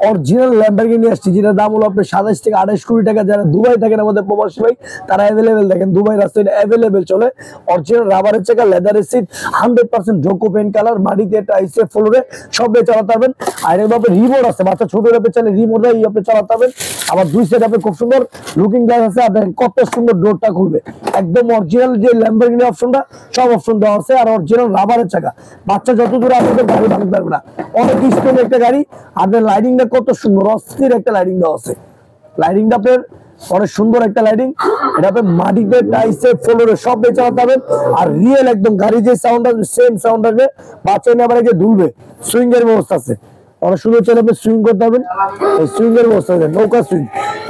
Original Lamborghini আসছে, যেটা দাম হলো আপনার 27 থেকে 28 কোটি টাকা। যারা দুবাই থাকেন আমাদের প্রবাসী ভাই, তারা অ্যাভেলেবেল দেখেন, দুবাই রাস্তায় অ্যাভেলেবেল চলে। অরিজিনাল রাবারের চাকা, লেদারের সিট, 100% জোকো পেন্ট কালার, মাটিতে একটা আইসে ফ্লোরে সব দিয়ে চালাতে পারবেন। আর এর মধ্যে রিমোট আছে, বাচ্চা ছোট ল্যাপে চাইলে রিমোট দিয়ে আপনি চালাতে পারবেন। আবার দুই সাইড আপনি খুব সুন্দর লুকিং গ্লাস আছে, আপনার কত সুন্দর ডোরটা খুলবে। একদম অরিজিনাল যে ল্যাম্বরগিনি অপশনটা, সব অপশন দেওয়া আছে। আর অরিজিনাল রাবারের চাকা, বাচ্চা যত দূরে আপনাদের গাড়ি ভাঙতে পারবে না। অনেক স্টোন একটা গাড়ি, আপনার লাইটিংটা কত সুন্দর, অস্থির একটা লাইটিং দেওয়া আছে। লাইটিংটা আপনার অনেক সুন্দর একটা লাইটিং। এটা আপনার মাটিতে টাইসে ফ্লোরে সব দিয়ে চালাতে পারবেন। আর রিয়েল একদম গাড়ি যে সাউন্ড আসবে সেম সাউন্ড আসবে। বাচ্চা নিয়ে আবার দুলবে, সুইং এর ব্যবস্থা আছে, অনেক সুন্দর চলে আপনি সুইং করতে পারবেন। এই সুইং এর ব্যবস্থা আছে, নৌকা সুইং,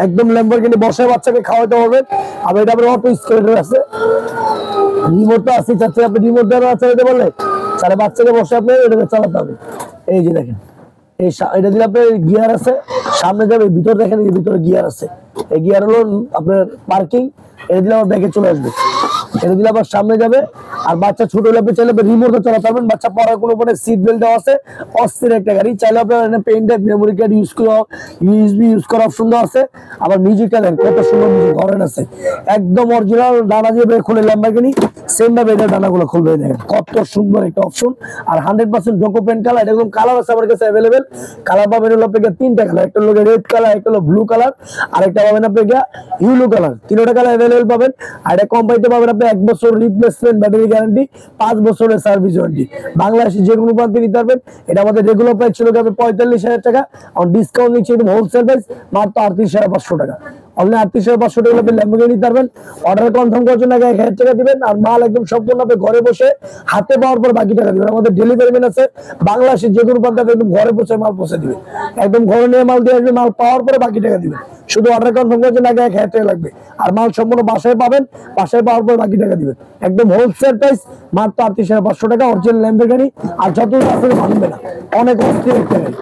একদম ল্যাম্বরগিনি বসায় বাচ্চাকে খাওয়াতে পারবেন। আবার এটা আপনার অটো স্কেলেটর আছে, রিমোটটা আছে, চাচ্ছে আপনি রিমোট দ্বারা চালাতে পারলে তাহলে বাচ্চাকে বসে আপনি এটাকে চালাতে হবে। এই যে দেখেন, এটা দিলে আপনার গিয়ার আছে, সামনে যাবে, ভিতর দেখেন এই ভিতরে গিয়ার আছে। এই গিয়ার হলো আপনার পার্কিং, এটা দিলে আমার ব্যাগে চলে আসবে, এটা দিলে আবার সামনে যাবে। আর বাচ্চা ছোট ল্যাপে চাইলে রিমোটও চালাতে পারবেন। বাচ্চা পড়ার কোনো পরে সিট বেল্ট দেওয়া আছে, অস্থির একটা গাড়ি। চাইলে আপনার pen drive, memory card use করা, ইউএসবি ইউজ করার অপশন দেওয়া আছে। আবার মিউজিকটা দেন, কত সুন্দর মিউজিক ধরেন আছে, একদম অরিজিনাল। ডানা দিয়ে খুলে ল্যাম্বরগিনি সেম ভাবে এটা ডানাগুলো খুলবে, দেখেন কত সুন্দর একটা অপশন। আর 100% জোকো পেন্ট কালার, এটা একদম কালার আছে আমার কাছে অ্যাভেলেবেল। কালার পাবেন হলো আপনাকে তিনটা কালার, একটা হলো রেড কালার, একটা হলো ব্লু কালার, আর একটা পাবেন আপনাকে ইউলো কালার। তিনটা কালার অ্যাভেলেবেল পাবেন। আর এটা কোম্পানিতে পাবেন আপনি 1 বছর রিপ্লেসমেন্ট ব্যাটারি গ্যারান্টি, 5 বছরের সার্ভিস ওয়ারেন্টি। বাংলাদেশে যে কোনো প্রান্তে নিতে পারবেন। এটা আমাদের রেগুলার প্রাইস ছিল 45,000 টাকা, আর ডিসকাউন্ট নিচ্ছে একদম হোলসেল প্রাইস মাত্র 38,500 টাকা। অনলি 38,500 টাকা আপনি ল্যাম্বরগিনি নিতে পারবেন। অর্ডার কনফার্ম করার জন্য 1,000 টাকা দিবেন, আর মাল একদম সম্পূর্ণ আপনি ঘরে বসে হাতে পাওয়ার পর বাকি টাকা দিবেন। আমাদের ডেলিভারি ম্যান আছে, বাংলাদেশের যে কোনো প্রান্তে একদম ঘরে বসে মাল পৌঁছে দিবে। একদম ঘরে নিয়ে মাল দিয়ে আসবে, মাল পাওয়ার পরে বাকি টাকা দিবেন। শুধু অর্ডার কনফার্ম করার জন্য 1,000 টাকা লাগবে, আর মাল সম্পূর্ণ বাসায় পাবেন, বাসায় পাওয়ার পর বাকি টাকা দিবেন। একদম হোলসেল প্রাইস মাত্র 38,500 টাকা, অরিজিনাল ল্যাম্বরগিনি। আর যত আসলে ভাঙবে না, অনেক অস্থির একটা গাড়ি।